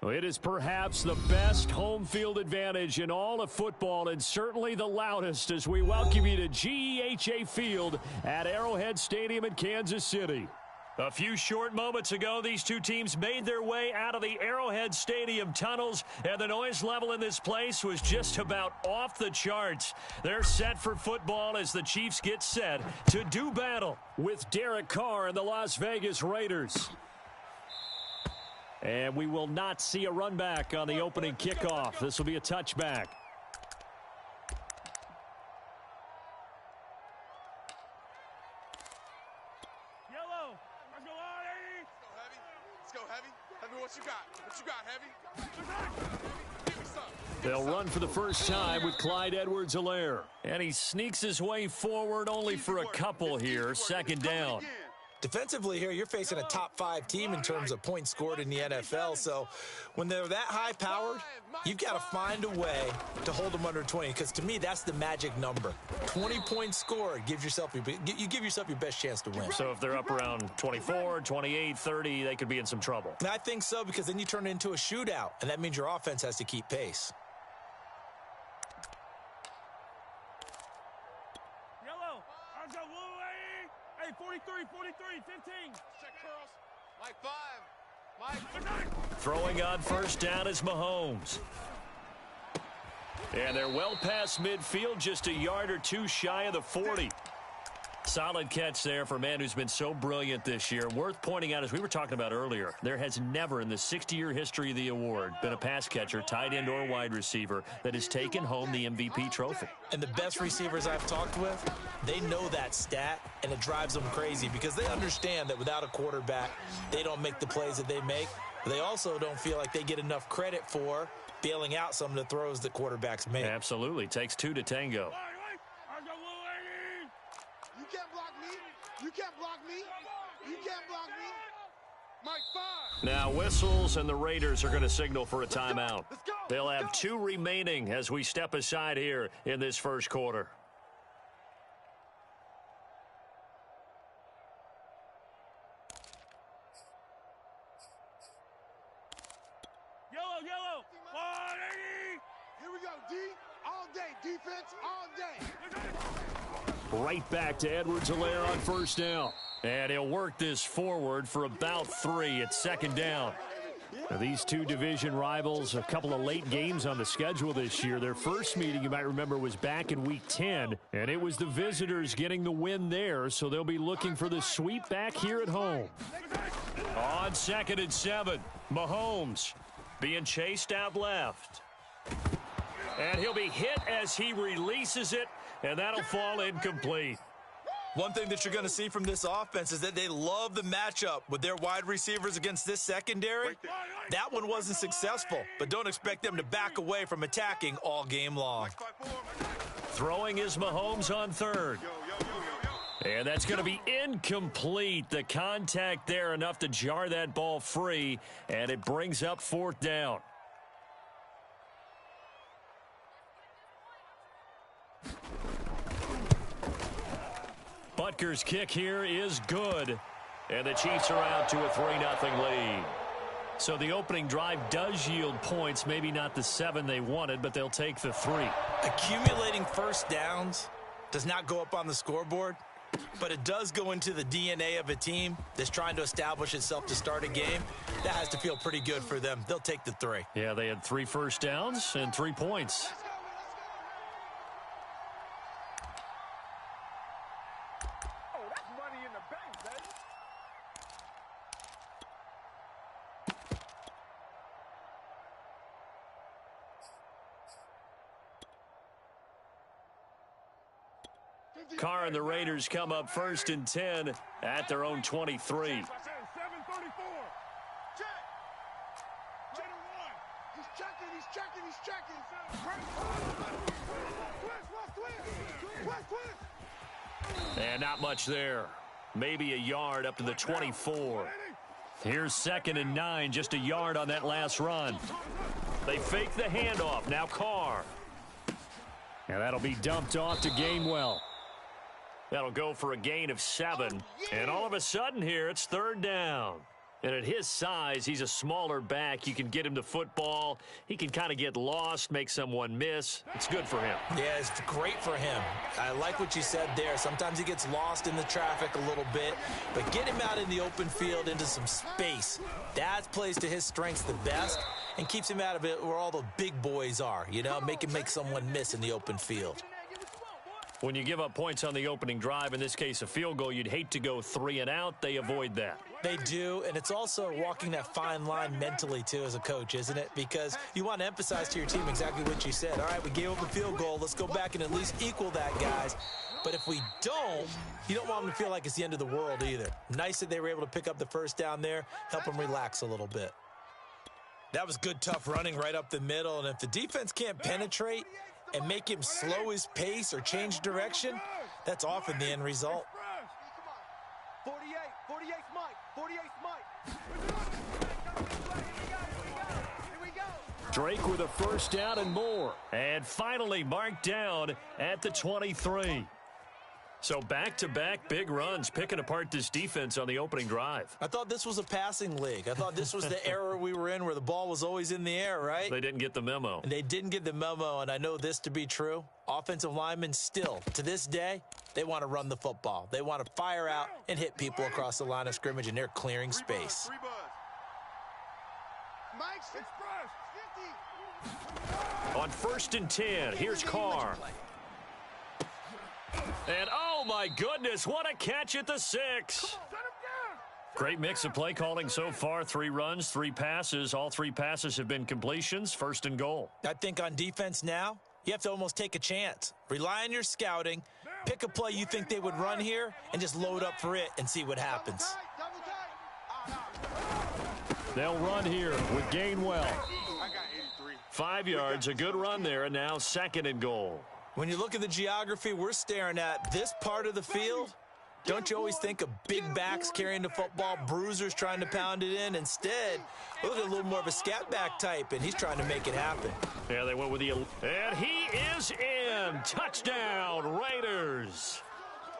It is perhaps the best home field advantage in all of football and certainly the loudest as we welcome you to GEHA Field at Arrowhead Stadium in Kansas City. A few short moments ago, these two teams made their way out of the Arrowhead Stadium tunnels, and the noise level in this place was just about off the charts. They're set for football as the Chiefs get set to do battle with Derek Carr and the Las Vegas Raiders. And we will not see a run back on the opening kickoff. This will be a touchback. What you got, Heavy? Give me some. They'll run for the first time with Clyde Edwards-Helaire. And he sneaks his way forward only for a couple here. Second down. Defensively here, you're facing a top-5 team in terms of points scored in the NFL. So when they're that high-powered, you've got to find a way to hold them under 20. Because to me, that's the magic number. 20 points scored gives yourself you give yourself your best chance to win. So if they're up around 24, 28, 30, they could be in some trouble. And I think so, because then you turn it into a shootout, and that means your offense has to keep pace. Yellow. Hey, 43, 15. Check curls. Mike 5. Throwing on first down is Mahomes. And they're well past midfield, just a yard or two shy of the 40. Solid catch there for a man who's been so brilliant this year. Worth pointing out, as we were talking about earlier, there has never in the 60-year history of the award been a pass catcher, tight end, or wide receiver that has taken home the MVP trophy. And the best receivers I've talked with, they know that stat, and it drives them crazy because they understand that without a quarterback, they don't make the plays that they make. But they also don't feel like they get enough credit for bailing out some of the throws that quarterbacks make. Absolutely. Takes two to tango. You can't block me. You can't block me. You can't block me. Mike 5. Now whistles, and the Raiders are going to signal for a timeout. They'll have two remaining as we step aside here in this first quarter. Yellow. 180. Here we go, D. All day. Defense all day. Right back to Edwards-Helaire on first down. And he'll work this forward for about 3 at second down. Now, these two division rivals, a couple of late games on the schedule this year. Their first meeting, you might remember, was back in Week 10, and it was the visitors getting the win there, so they'll be looking for the sweep back here at home. On 2nd and 7, Mahomes being chased out left. And he'll be hit as he releases it, and that'll fall incomplete. One thing that you're going to see from this offense is that they love the matchup with their wide receivers against this secondary. That one wasn't successful, but don't expect them to back away from attacking all game long. Throwing is Mahomes on 3rd. And that's going to be incomplete. The contact there enough to jar that ball free, and it brings up 4th down. Butker's kick here is good, and the Chiefs are out to a 3-0 lead. So the opening drive does yield points, maybe not the 7 they wanted, but they'll take the 3. Accumulating first downs does not go up on the scoreboard, but it does go into the DNA of a team that's trying to establish itself to start a game. That has to feel pretty good for them. They'll take the 3. Yeah, they had 3 first downs and 3 points. Carr and the Raiders come up 1st and 10 at their own 23. 7:34. He's checking. And not much there. Maybe a yard up to the 24. Here's 2nd and 9, just a yard on that last run. They fake the handoff. Now Carr. And that'll be dumped off to Gainwell. That'll go for a gain of 7. And all of a sudden here, it's 3rd down. And at his size, he's a smaller back. You can get him the football. He can kind of get lost, make someone miss. It's good for him. Yeah, it's great for him. I like what you said there. Sometimes he gets lost in the traffic a little bit, but get him out in the open field into some space. That plays to his strengths the best and keeps him out of it where all the big boys are, you know, make him make someone miss in the open field. When you give up points on the opening drive, in this case a field goal, you'd hate to go 3 and out. They avoid that. They do, and it's also walking that fine line mentally, too, as a coach, isn't it? Because you want to emphasize to your team exactly what you said. All right, we gave up a field goal. Let's go back and at least equal that, guys. But if we don't, you don't want them to feel like it's the end of the world either. Nice that they were able to pick up the first down there, help them relax a little bit. That was good, tough running right up the middle, and if the defense can't penetrate and make him slow his pace or change direction, that's often the end result. 48 Mike. Here we go. Drake with a first down and more. And finally marked down at the 23. So back-to-back big runs, picking apart this defense on the opening drive. I thought this was a passing league. I thought this was the era we were in where the ball was always in the air, right? They didn't get the memo. And they didn't get the memo, and I know this to be true. Offensive linemen still, to this day, they want to run the football. They want to fire out and hit people across the line of scrimmage, and they're clearing space. Mike's 50. On 1st and 10, here's Carr. And, oh, my goodness, what a catch at the 6. Great mix of play calling so far. 3 runs, 3 passes. All 3 passes have been completions. 1st and goal. I think on defense now, you have to almost take a chance. Rely on your scouting. Pick a play you think they would run here and just load up for it and see what happens. They'll run here with Gainwell. 5 yards, a good run there, and now 2nd and goal. When you look at the geography we're staring at, this part of the field, don't you always think of big backs carrying the football, bruisers trying to pound it in? Instead, look at a little more of a scat back type, and he's trying to make it happen. Yeah, they went with the... And he is in! Touchdown, Raiders!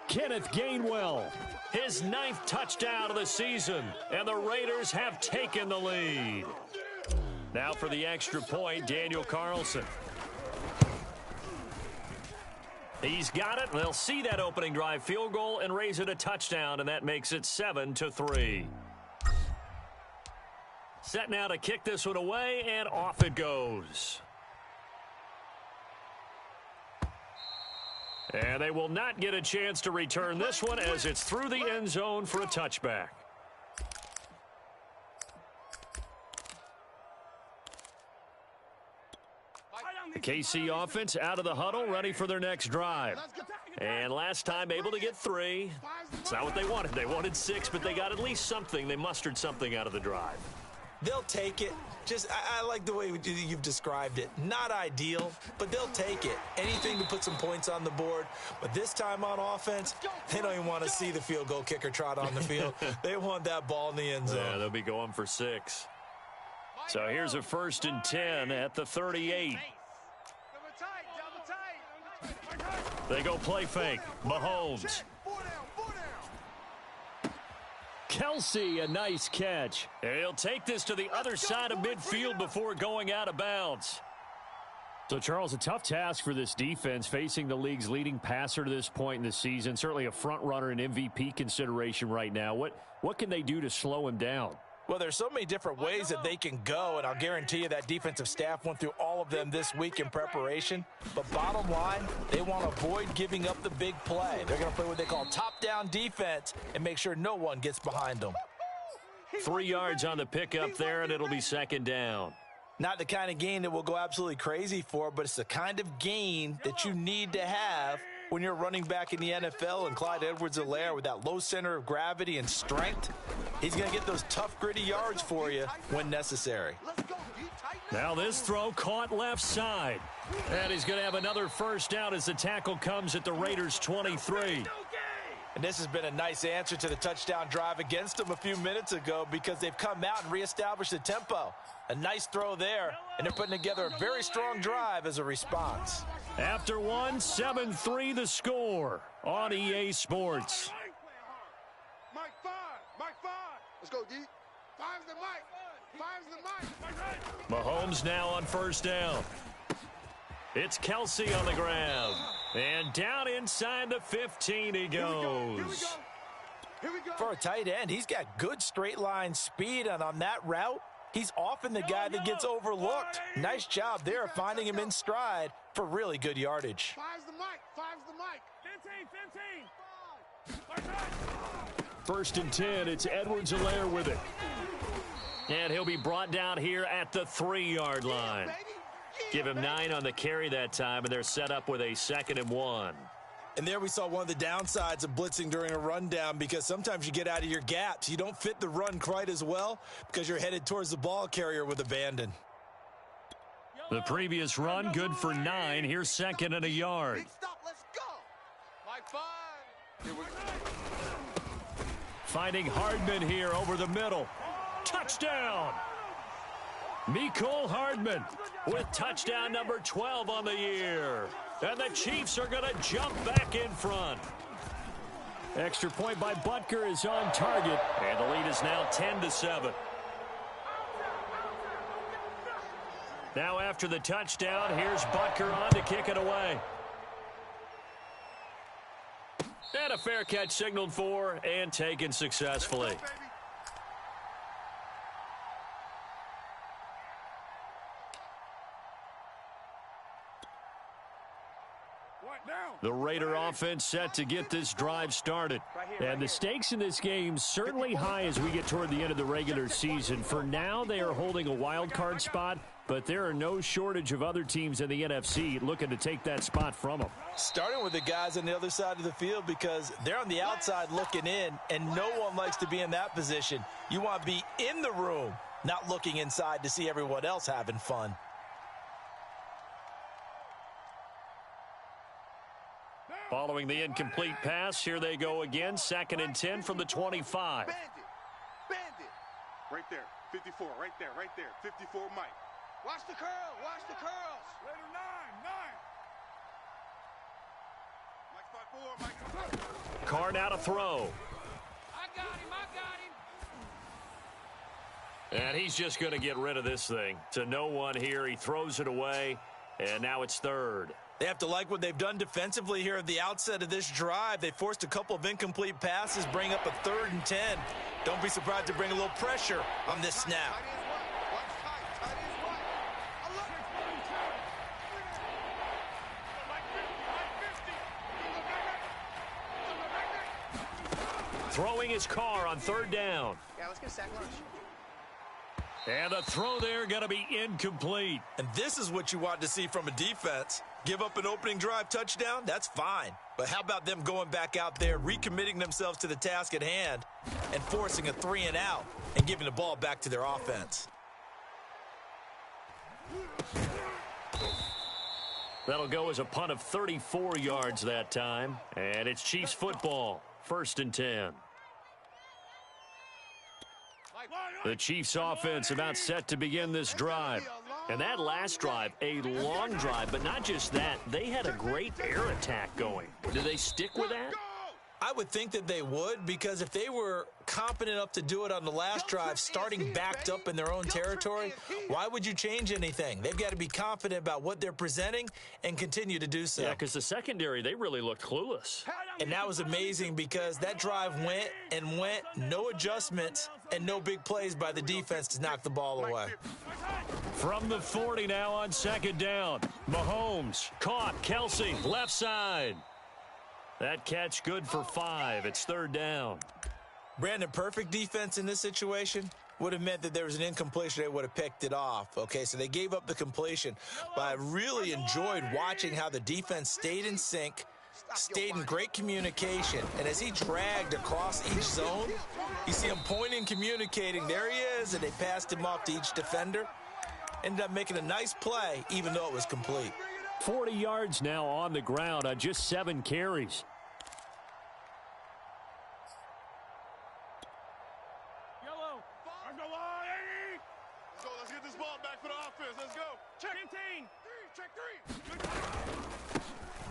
Kenneth Gainwell, his 9th touchdown of the season, and the Raiders have taken the lead. Now for the extra point, Daniel Carlson. He's got it. They'll see that opening drive field goal and raise it a touchdown, and that makes it 7-3. Set now to kick this one away, and off it goes. And they will not get a chance to return this one as it's through the end zone for a touchback. The KC offense out of the huddle, ready for their next drive. And last time able to get 3. It's not what they wanted. They wanted 6, but they got at least something. They mustered something out of the drive. They'll take it. I like the way you've described it. Not ideal, but they'll take it. Anything to put some points on the board. But this time on offense, they don't even want to see the field goal kicker trot on the field. They want that ball in the end zone. Yeah, they'll be going for 6. So here's a 1st and 10 at the 38. They go play fake. Mahomes. Kelsey, a nice catch. He'll take this to the other side of midfield before going out of bounds. So, Charles, a tough task for this defense, facing the league's leading passer to this point in the season. Certainly a front runner in MVP consideration right now. What can they do to slow him down? Well, there's so many different ways that they can go, and I'll guarantee you that defensive staff went through all of them this week in preparation. But bottom line, they want to avoid giving up the big play. They're going to play what they call top-down defense and make sure no one gets behind them. 3 yards on the pickup there, and it'll be 2nd down. Not the kind of gain that we'll go absolutely crazy for, but it's the kind of gain that you need to have when you're running back in the NFL, and Clyde Edwards-Helaire with that low center of gravity and strength, he's going to get those tough, gritty yards for you when necessary. Now this throw caught left side. And he's going to have another first down as the tackle comes at the Raiders' 23. And this has been a nice answer to the touchdown drive against them a few minutes ago because they've come out and reestablished the tempo. A nice throw there, and they're putting together a very strong drive as a response. After 1, 7-3 the score on EA Sports. Mike 5. Let's go, D. Five's the mic. Five's the mic. Mahomes now on first down. It's Kelsey on the grab. And down inside the 15 he goes. Here we go. For a tight end, he's got good straight line speed, and on that route, he's often the guy that gets overlooked. Nice job there of finding him in stride for really good yardage. Five's the mic. Five's the mic. 15. First and 10, it's Edwards-Helaire with it. And he'll be brought down here at the 3-yard line. Give him 9 on the carry that time, and they're set up with a 2nd and 1. And there we saw one of the downsides of blitzing during a rundown, because sometimes you get out of your gaps. You don't fit the run quite as well because you're headed towards the ball carrier with abandon. The previous run, good for 9. Here's 2nd and a yard. Big stop. Let's go. Like 5. Here we go. Finding Hardman here over the middle. Touchdown! Mecole Hardman with touchdown number 12 on the year. And the Chiefs are going to jump back in front. Extra point by Butker is on target. And the lead is now 10-7. Now after the touchdown, here's Butker on to kick it away. And a fair catch signaled for and taken successfully. The Raider offense set to get this drive started. And the stakes in this game certainly high as we get toward the end of the regular season. For now, they are holding a wild card spot, but there are no shortage of other teams in the NFC looking to take that spot from them. Starting with the guys on the other side of the field, because they're on the outside looking in, and no one likes to be in that position. You want to be in the room, not looking inside to see everyone else having fun. Following the incomplete pass, here they go again. 2nd and 10 from the 25. Bandit. Bandit. Right there. 54. Right there. Right there. 54 Mike. Watch the curl. Watch the curls. Raider 9. 9. Mike's 5-4. Mike's 5. Carr now to throw. I got him. I got him. And he's just going to get rid of this thing. To no one here. He throws it away. And now it's 3rd. They have to like what they've done defensively here at the outset of this drive. They forced a couple of incomplete passes, bring up a 3rd and 10. Don't be surprised to bring a little pressure on this snap. Throwing his Carr on 3rd down. Yeah, let's get a sack lunch. And the throw there going to be incomplete. And this is what you want to see from a defense. Give up an opening drive touchdown, that's fine. But how about them going back out there, recommitting themselves to the task at hand, and forcing a 3-and-out and giving the ball back to their offense? That'll go as a punt of 34 yards that time. And it's Chiefs football. 1st and 10. The Chiefs offense about set to begin this drive. And that last drive, a long drive, but not just that. They had a great air attack going. Do they stick with that? I would think that they would, because if they were competent enough to do it on the last drive, starting backed up in their own territory, why would you change anything? They've got to be confident about what they're presenting and continue to do so. Yeah, because the secondary, they really looked clueless. And that was amazing, because that drive went and went, no adjustments and no big plays by the defense to knock the ball away. From the 40 now on 2nd down. Mahomes caught. Kelsey left side. That catch good for 5. It's 3rd down. Brandon, perfect defense in this situation would have meant that there was an incompletion. They would have picked it off. Okay, so they gave up the completion. But I really enjoyed watching how the defense stayed in sync, stayed in great communication. And as he dragged across each zone, you see him pointing, communicating. There he is, and they passed him off to each defender. Ended up making a nice play, even though it was complete. 40 yards now on the ground on just 7 carries. Yellow. Let's go, Let's go. Let's get this ball back for the offense. Let's go. Check 15. Check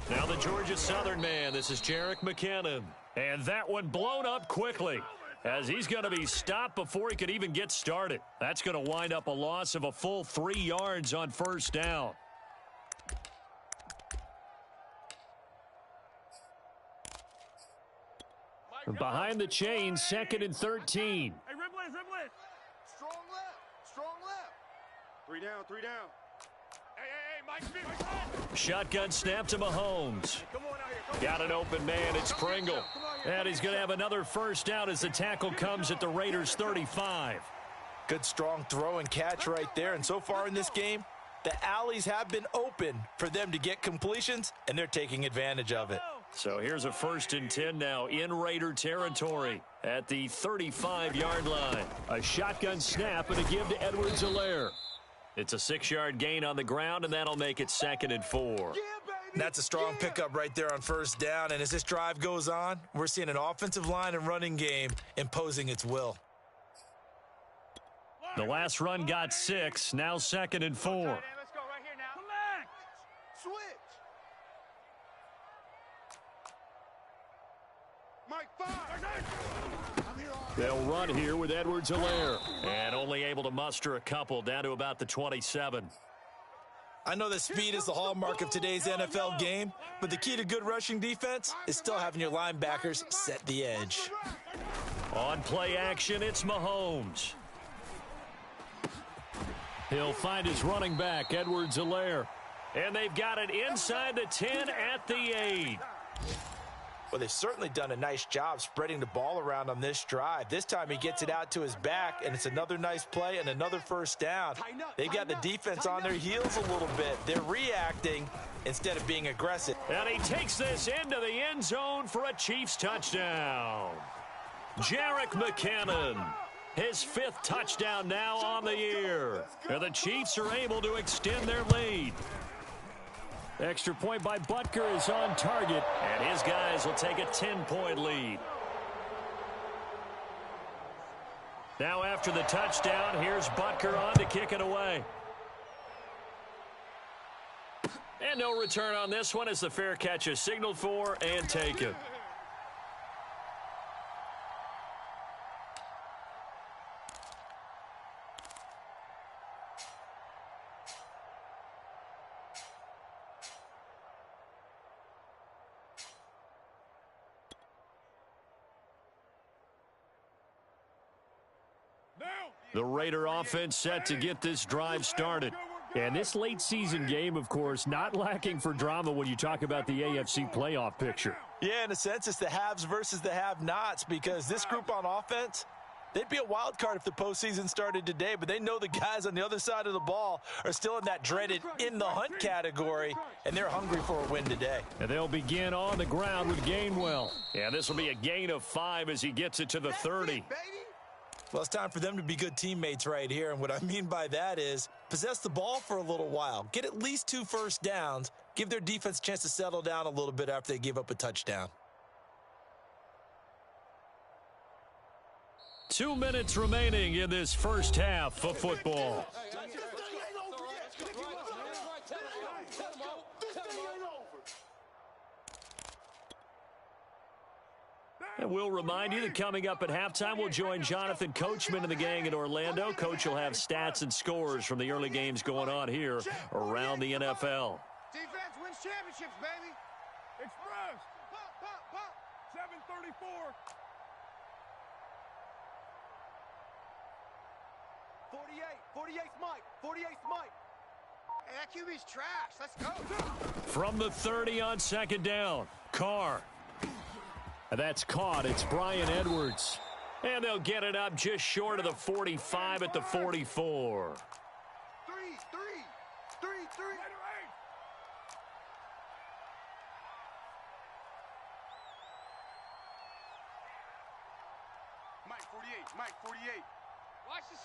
3. Now the Georgia Southern man. This is Jerick McKinnon. And that one blown up quickly. as he's going to be stopped before he could even get started. That's going to wind up a loss of a full 3 yards on first down. Behind the chain, 2nd and 13. Hey, Ripley. Strong left. Strong left. 3 down, 3 down. Hey, Mike Smith. Shotgun snap to Mahomes. Come on out here. Got an open man. It's Pringle. And he's going to have another first down as the tackle comes at the Raiders' 35. Good strong throw and catch right there. And so far in this game, the alleys have been open for them to get completions, and they're taking advantage of it. So here's a 1st and 10 now in Raider territory at the 35-yard line. A shotgun snap and a give to Edwards-Helaire. It's a 6-yard gain on the ground, and that'll make it 2nd and 4. That's a strong pickup right there on first down. And as this drive goes on, we're seeing an offensive line and running game imposing its will. The last run got 6, now 2nd and 4. Let's go right here now. Collect. Switch. Mike, 5. They'll run here with Edwards-Helaire. And only able to muster a couple down to about the 27. I know that speed is the hallmark of today's NFL game, but the key to good rushing defense is still having your linebackers set the edge. On play action, it's Mahomes. He'll find his running back, Edwards-Helaire. And they've got it inside the 10 at the 8. Well, they've certainly done a nice job spreading the ball around on this drive. This time he gets it out to his back, and it's another nice play and another first down. They've got the defense on their heels a little bit. They're reacting instead of being aggressive. And he takes this into the end zone for a Chiefs touchdown. Jerick McKinnon, his 5th touchdown now on the year. And the Chiefs are able to extend their lead. Extra point by Butker is on target, and his guys will take a 10-point lead. Now after the touchdown, here's Butker on to kick it away. And no return on this one as the fair catch is signaled for and taken. The Raider offense set to get this drive started. And this late season game, of course, not lacking for drama when you talk about the AFC playoff picture. Yeah, in a sense, it's the haves versus the have-nots, because this group on offense, they'd be a wild card if the postseason started today, but they know the guys on the other side of the ball are still in that dreaded in-the-hunt category, and they're hungry for a win today. And they'll begin on the ground with Gainwell. And this will be a gain of 5 as he gets it to the 30. Well, it's time for them to be good teammates right here, and what I mean by that is possess the ball for a little while, get at least 2 first downs, give their defense a chance to settle down a little bit after they give up a touchdown. 2 minutes remaining in this first half of football. And we'll remind you that coming up at halftime, we'll join Jonathan Coachman and the gang in Orlando. Coach will have stats and scores from the early games going on here around the NFL. Defense wins championships, baby. Express. Pop, pop, pop. 734. 48's Mike. 48's Mike. Hey, that QB's trash. Let's go. From the 30 on 2nd down, Carr. That's caught. It's Bryan Edwards. And they'll get it up just short of the 45 at the 44. 3. Mike 48. Watch the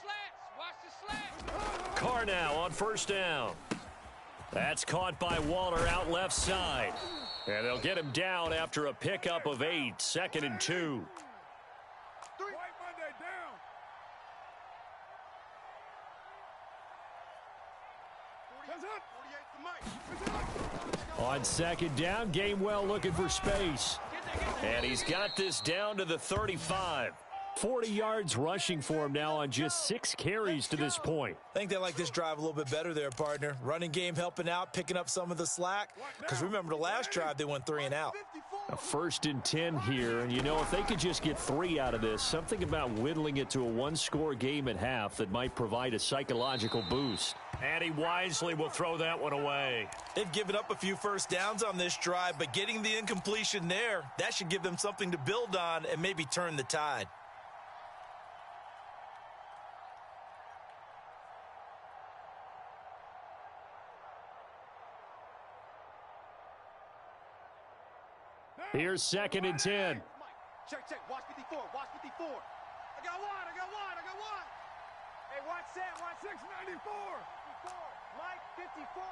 slants. Carr now on first down. That's caught by Waller out left side. And they'll get him down after a pickup of 8, 2nd and 2. On 2nd down, Gainwell looking for space. And he's got this down to the 35. 40 yards rushing for him now on just 6 carries to this point. I think they like this drive a little bit better there, partner. Running game helping out, picking up some of the slack. Because remember, the last drive, they went 3 and out. A 1st and 10 here, and you know, if they could just get 3 out of this, something about whittling it to a 1-score game at half that might provide a psychological boost. And he wisely will throw that one away. They've given up a few first downs on this drive, but getting the incompletion there, that should give them something to build on and maybe turn the tide. Here's 2nd and 10. Check, watch 54, watch 54. I got one. Hey, watch that, watch 694. 54, Mike, 54.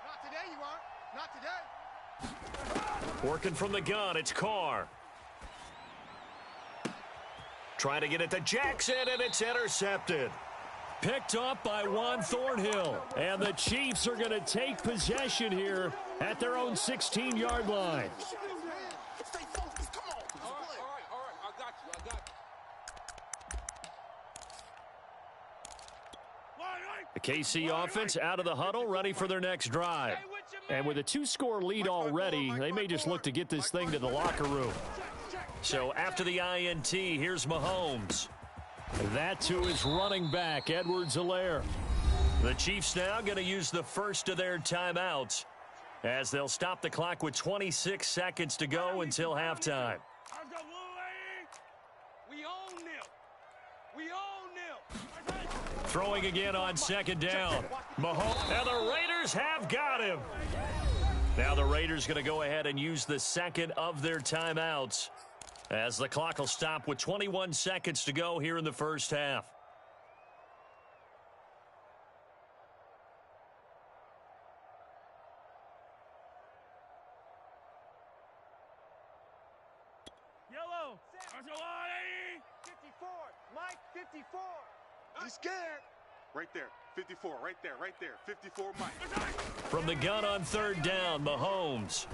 Not today, you aren't. Not today. Working from the gun, it's Carr. Trying to get it to Jackson, and it's intercepted. Picked up by Juan Thornhill. And the Chiefs are going to take possession here at their own 16-yard line. The KC offense out of the huddle, ready for their next drive. And with a 2-score lead already, they may just look to get this thing to the locker room. So after the INT, here's Mahomes. That to his running back, Edwards-Helaire. The Chiefs now going to use the first of their timeouts as they'll stop the clock with 26 seconds to go until halftime. Throwing again on 2nd down. Mahomes, and the Raiders have got him. Now the Raiders going to go ahead and use the 2nd of their timeouts as the clock will stop with 21 seconds to go here in the first half. Yellow. 54. Mike, 54. He's scared. Right there. 54. Right there. 54, Mike. From the gun on 3rd down, Mahomes.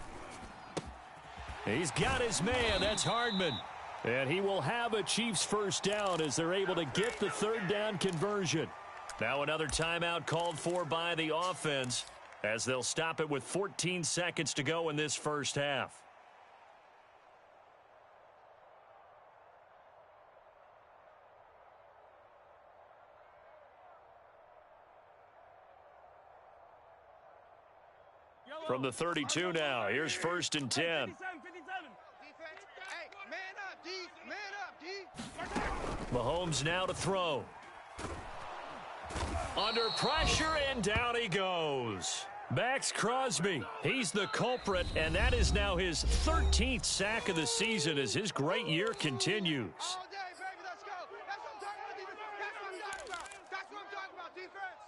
He's got his man. That's Hardman. And he will have a Chiefs first down as they're able to get the 3rd down conversion. Now another timeout called for by the offense as they'll stop it with 14 seconds to go in this first half. From the 32 now, here's 1st and 10. Defense. Hey, man up, D. Mahomes now to throw. Under pressure, and down he goes. Max Crosby, he's the culprit, and that is now his 13th sack of the season as his great year continues. All day, baby, let's go. That's what I'm talking about, defense. That's what I'm talking about, defense.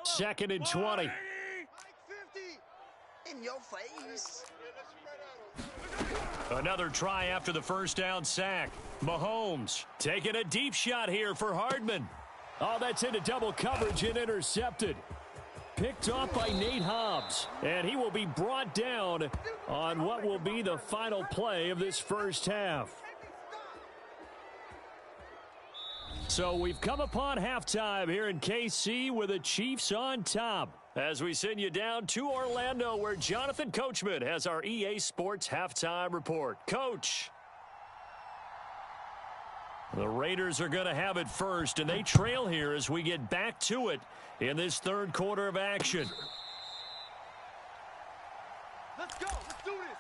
2nd and 20. Mike 50. In your face. Another try after the first down sack. Mahomes taking a deep shot here for Hardman. Oh, that's into double coverage and intercepted. Picked off by Nate Hobbs. And he will be brought down on what will be the final play of this first half. So we've come upon halftime here in KC with the Chiefs on top. As we send you down to Orlando where Jonathan Coachman has our EA Sports halftime report. Coach. The Raiders are going to have it first, and they trail here as we get back to it in this 3rd quarter of action. Let's go. Let's do this.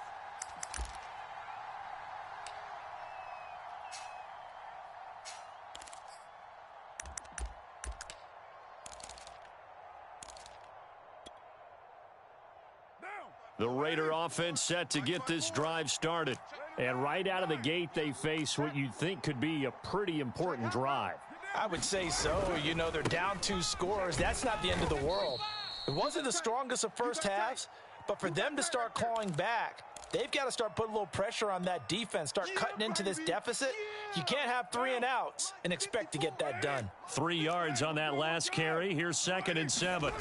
The Raider offense set to get this drive started. And right out of the gate, they face what you'd think could be a pretty important drive. I would say so. You know, they're down 2 scores. That's not the end of the world. It wasn't the strongest of first halves, but for them to start clawing back, they've got to start putting a little pressure on that defense, start cutting into this deficit. You can't have 3 and outs and expect to get that done. 3 yards on that last carry. Here's 2nd and 7.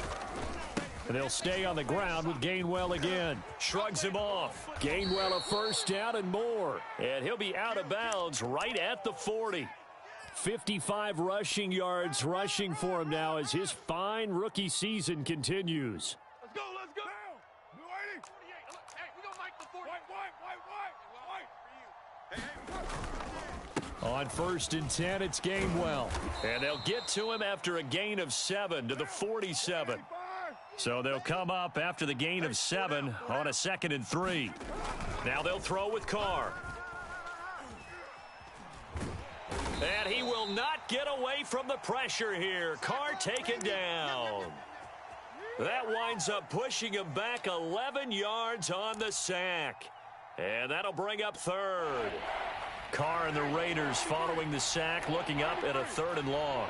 And they'll stay on the ground with Gainwell again. Shrugs him off. Gainwell a first down and more. And he'll be out of bounds right at the 40. 55 rushing yards rushing for him now as his fine rookie season continues. Let's go, let's go. New 80. 48. Hey, we gonna make the 40. White. On 1st and 10, it's Gainwell. And they'll get to him after a gain of 7 to the 47. So they'll come up after the gain of 7 on a 2nd and 3. Now they'll throw with Carr. And he will not get away from the pressure here. Carr taken down. That winds up pushing him back 11 yards on the sack. And that'll bring up 3rd. Carr and the Raiders following the sack, looking up at a 3rd and long.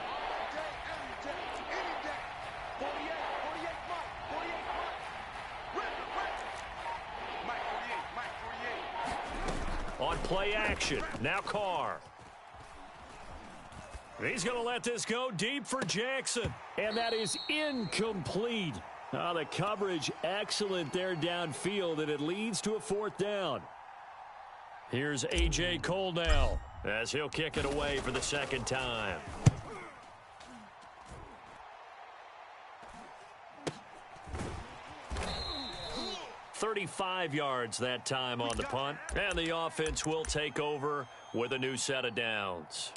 On play action, now Carr. He's going to let this go deep for Jackson. And that is incomplete. The coverage excellent there downfield, and it leads to a 4th down. Here's A.J. Cole now as he'll kick it away for the 2nd time. "35 yards that time on the punt, and the offense will take over with a new set of downs.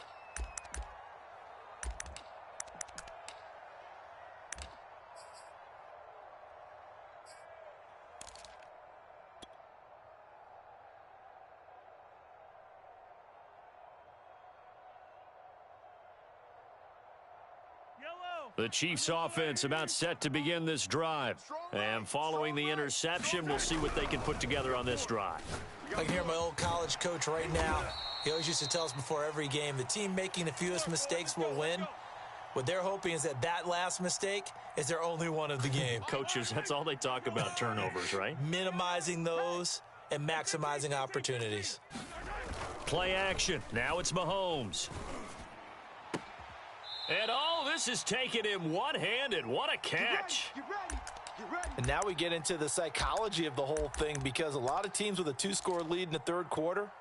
The Chiefs offense about set to begin this drive. And following the interception, we'll see what they can put together on this drive. I can hear my old college coach right now. He always used to tell us before every game, the team making the fewest mistakes will win. What they're hoping is that that last mistake is their only one of the game. Coaches, that's all they talk about, turnovers, right? Minimizing those and maximizing opportunities. Play action. Now it's Mahomes. And all this is taken him one-handed. What a catch. And now we get into the psychology of the whole thing, because a lot of teams with a 2-score lead in the 3rd quarter,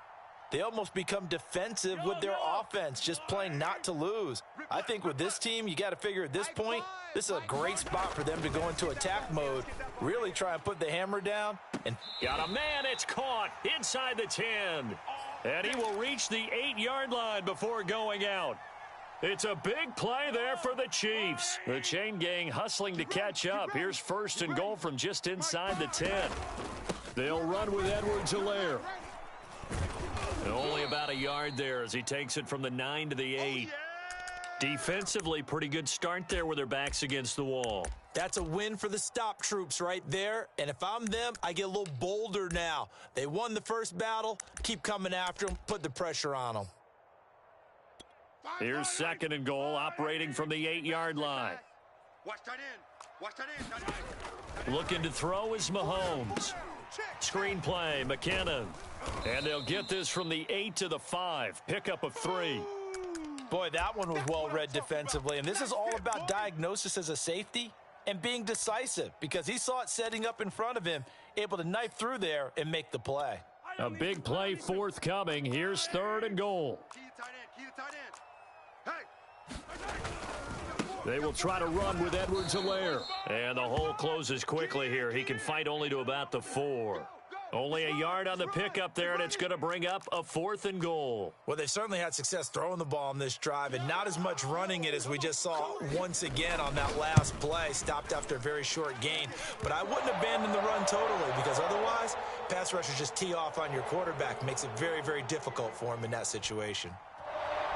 they almost become defensive with their offense, just playing not to lose. I think with this team, you got to figure at this point, this is a great spot for them to go into attack mode, really try and put the hammer down. And got a man, it's caught inside the 10. And he will reach the 8-yard line before going out. It's a big play there for the Chiefs. The chain gang hustling to catch up. Here's 1st and goal from just inside the 10. They'll run with Edwards-Helaire. And only about a yard there as he takes it from the 9 to the 8. Defensively, pretty good start there with their backs against the wall. That's a win for the stop troops right there. And if I'm them, I get a little bolder now. They won the first battle. Keep coming after them. Put the pressure on them. Here's 2nd and goal, operating from the 8-yard line. Watch that in. Watch that in. Looking to throw is Mahomes. Screen play, McKinnon. And they'll get this from the 8 to the 5. Pickup of 3. Boy, that one was well read defensively. And this is all about diagnosis as a safety and being decisive, because he saw it setting up in front of him, able to knife through there and make the play. A big play forthcoming. Here's 3rd and goal. Key to tight end. Key to tight end. They will try to run with Edwards-Helaire. And the hole closes quickly here. He can fight only to about the 4. Only a yard on the pickup there, and it's going to bring up a 4th and goal. Well, they certainly had success throwing the ball on this drive, and not as much running it as we just saw once again on that last play. Stopped after a very short gain. But I wouldn't abandon the run totally, because otherwise, pass rushers just tee off on your quarterback. Makes it very, very difficult for him in that situation.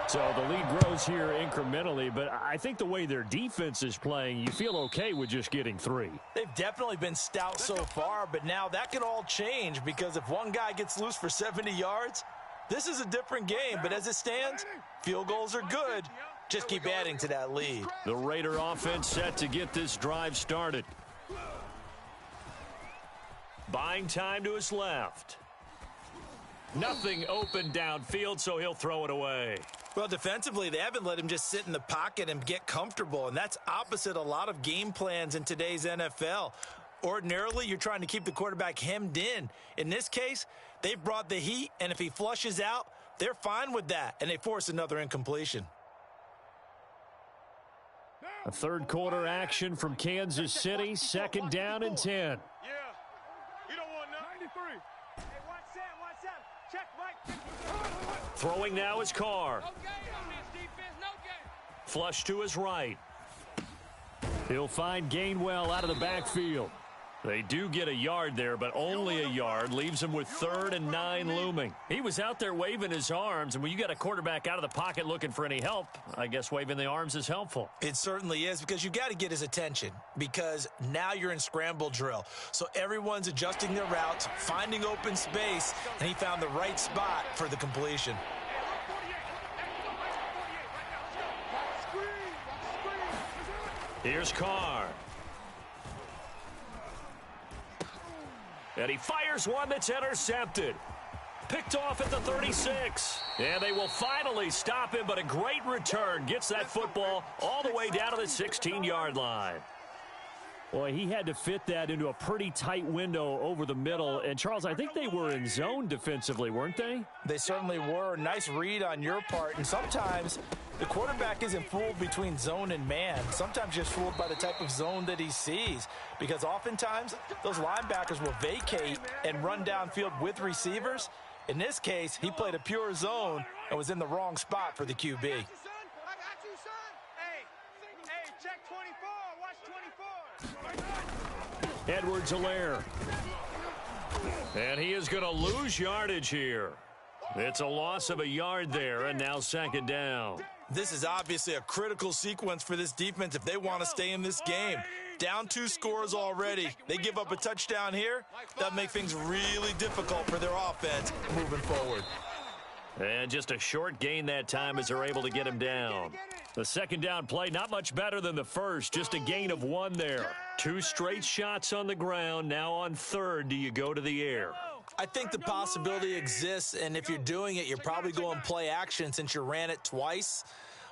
So the lead grows here incrementally, but I think the way their defense is playing, you feel okay with just getting 3. They've definitely been stout so far, but now that can all change, because if one guy gets loose for 70 yards, this is a different game. But as it stands, field goals are good. Just keep adding to that lead. The Raider offense set to get this drive started. Buying time to his left. Nothing open downfield, so he'll throw it away. Well, defensively, they haven't let him just sit in the pocket and get comfortable, and that's opposite a lot of game plans in today's NFL. Ordinarily, you're trying to keep the quarterback hemmed in. In this case, they've brought the heat, and if he flushes out, they're fine with that, and they force another incompletion. A third quarter action from Kansas City, 2nd down and 10. Yeah. You don't want nothing. 93. Hey, watch Sam. Check Mike. Throwing now is Carr. No game on this defense, no game. Flush to his right. He'll find Gainwell out of the backfield. They do get a yard there, but only a yard. Leaves him with 3rd and 9 looming. He was out there waving his arms, and when you got a quarterback out of the pocket looking for any help, I guess waving the arms is helpful. It certainly is, because you got to get his attention, because now you're in scramble drill. So everyone's adjusting their routes, finding open space, and he found the right spot for the completion. Here's Carr. And he fires one that's intercepted. Picked off at the 36. And they will finally stop him, but a great return. Gets that football all the way down to the 16-yard line. Boy, he had to fit that into a pretty tight window over the middle. And, Charles, I think they were in zone defensively, weren't they? They certainly were. Nice read on your part. And sometimes the quarterback isn't fooled between zone and man. Sometimes just fooled by the type of zone that he sees. Because oftentimes, those linebackers will vacate and run downfield with receivers. In this case, he played a pure zone and was in the wrong spot for the QB. I got you, son. Hey, check 24. Watch 24. Edwards-Helaire. And he is going to lose yardage here. It's a loss of a yard there, and now 2nd down. This is obviously a critical sequence for this defense if they want to stay in this game. Down 2 scores already. They give up a touchdown here. That make things really difficult for their offense moving forward. And just a short gain that time as they're able to get him down. The 2nd down play, not much better than the first. Just a gain of 1 there. 2 straight shots on the ground. Now on 3rd, do you go to the air? I think the possibility exists, and if you're doing it, you're probably going play action since you ran it twice.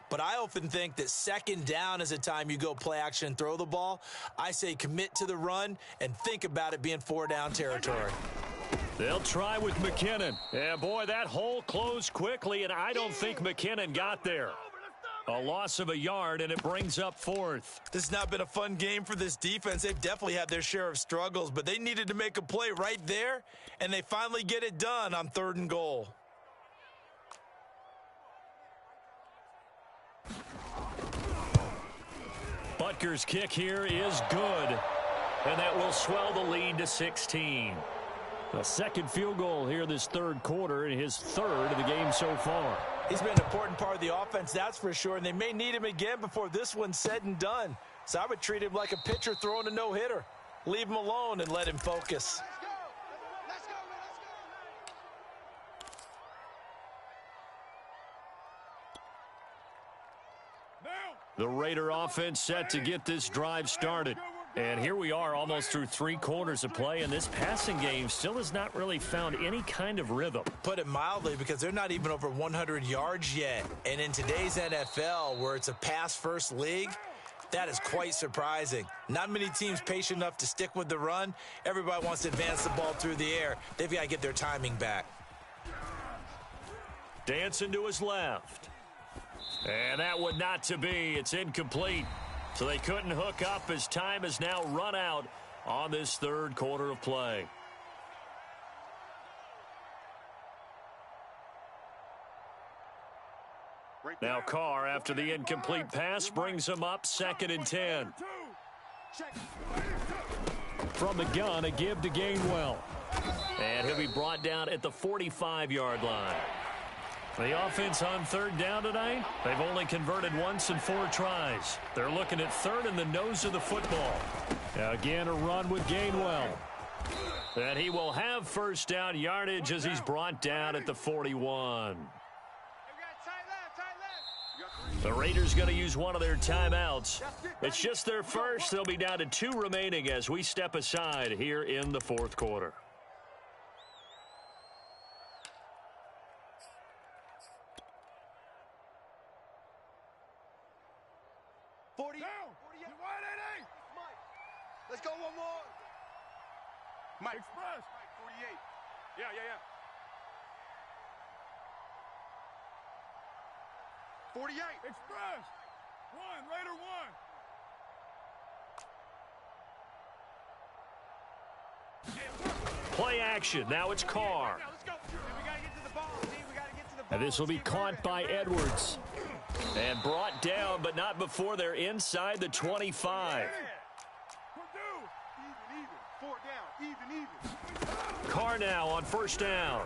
But I often think that 2nd down is a time you go play action and throw the ball. I say commit to the run and think about it being 4-down territory. They'll try with McKinnon. Yeah, boy, that hole closed quickly, and I don't think McKinnon got there. A loss of a yard, and it brings up 4th. This has not been a fun game for this defense. They've definitely had their share of struggles, but they needed to make a play right there, and they finally get it done on 3rd and goal. Butker's kick here is good, and that will swell the lead to 16. A 2nd field goal here this 3rd quarter, and his 3rd of the game so far. He's been an important part of the offense, that's for sure, and they may need him again before this one's said and done. So I would treat him like a pitcher throwing a no-hitter. Leave him alone and let him focus. Let's go. The Raider offense set to get this drive started. And here we are almost through 3 quarters of play, and this passing game still has not really found any kind of rhythm. Put it mildly, because they're not even over 100 yards yet. And in today's NFL, where it's a pass-first league, that is quite surprising. Not many teams patient enough to stick with the run. Everybody wants to advance the ball through the air. They've got to get their timing back. Dancing to his left. And that would not to be. It's incomplete. So they couldn't hook up as time has now run out on this 3rd quarter of play. Now Carr, after the incomplete pass, brings him up 2nd and 10. From the gun, a give to Gainwell. And he'll be brought down at the 45-yard line. The offense on 3rd down tonight, they've only converted once in 4 tries. They're looking at 3rd in the nose of the football. Again, a run with Gainwell. And he will have 1st down yardage as he's brought down at the 41. The Raiders going to use one of their timeouts. It's just their first. They'll be down to 2 remaining as we step aside here in the 4th quarter. 40. Down. 48. You wide at 8. Mike. Let's go one more. Mike. Express. Mike, 48. Yeah. 48. Express. 1. Raider 1. Play action. Now it's Carr. Now, let's go. We got to get to the ball, Steve. We got to get to the ball. And this will be Steve, caught by Edwards. And brought down, but not before they're inside the 25. Even. 4 down. Even. Carr now on first down.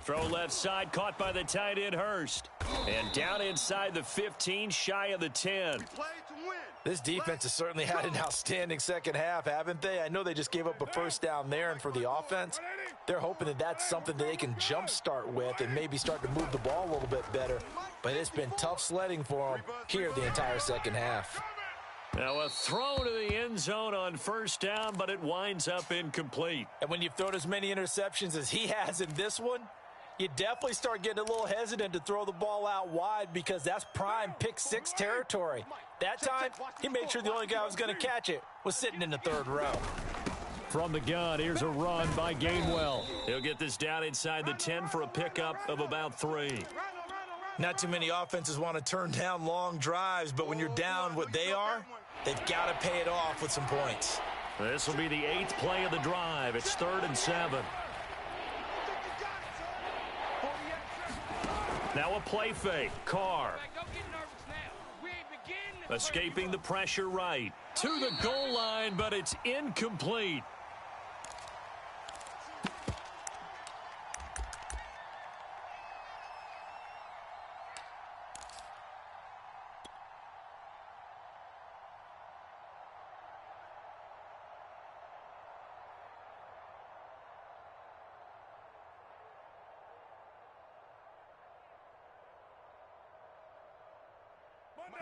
Throw left side, caught by the tight end Hurst. And down inside the 15, shy of the 10. We played to win. This defense has certainly had an outstanding second half, haven't they? I know they just gave up a first down there, and for the offense, they're hoping that that's something that they can jumpstart with and maybe start to move the ball a little bit better. But it's been tough sledding for them here the entire second half. Now a throw to the end zone on first down, but it winds up incomplete. And when you've thrown as many interceptions as he has in this one, you definitely start getting a little hesitant to throw the ball out wide because that's prime pick 6 territory. That time, he made sure the only guy who was going to catch it was sitting in the third row. From the gun, here's a run by Gainwell. He'll get this down inside the 10 for a pickup of about 3. Not too many offenses want to turn down long drives, but when you're down what they are, they've got to pay it off with some points. This will be the 8th play of the drive. It's 3rd and 7. Now a play fake. Carr. Don't get nervous now. We ain't beginning to Escaping the pressure right. To the goal line, but it's incomplete.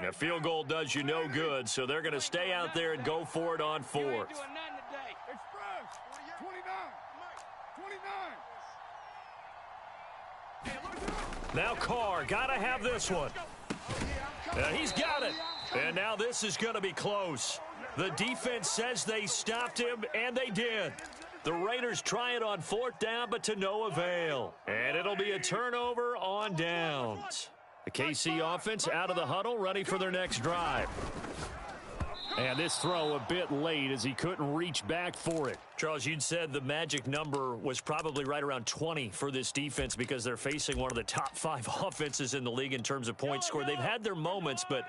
A field goal does you no good, so they're going to stay out there and go for it on 4th. You ain't doing nothing today. Express. 29. Now Carr, got to have this one. He's got it. And now this is going to be close. The defense says they stopped him, and they did. The Raiders try it on 4th down, but to no avail. And it'll be a turnover on downs. The KC offense out of the huddle, ready for their next drive. And this throw a bit late as he couldn't reach back for it. Charles, you'd said the magic number was probably right around 20 for this defense because they're facing one of the top 5 offenses in the league in terms of points scored. They've had their moments, but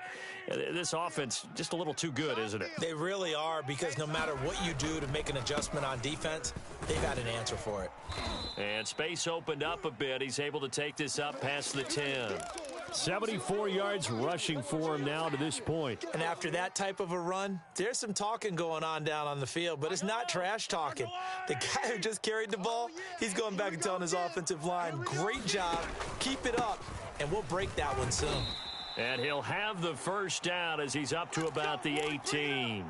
this offense just a little too good, isn't it? They really are, because no matter what you do to make an adjustment on defense, they've had an answer for it. And space opened up a bit. He's able to take this up past the 10. 74 yards rushing for him now to this point. And after that type of a run, there's some talking going on down on the field, but it's not trash talking. The guy who just carried the ball, he's going back and telling his offensive line, great job, keep it up, and we'll break that one soon. And he'll have the first down as he's up to about the 18.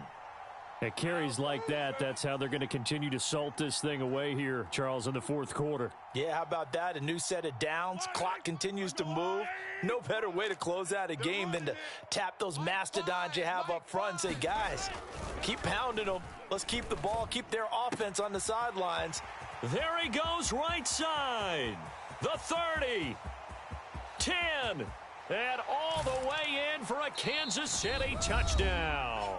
At carries like that, that's how they're going to continue to salt this thing away here, Charles, in the 4th quarter. Yeah, how about that? A new set of downs. Clock continues to move. No better way to close out a game than to tap those mastodons you have up front and say, guys, keep pounding them. Let's keep the ball, keep their offense on the sidelines. There he goes right side. The 30. 10. And all the way in for a Kansas City touchdown.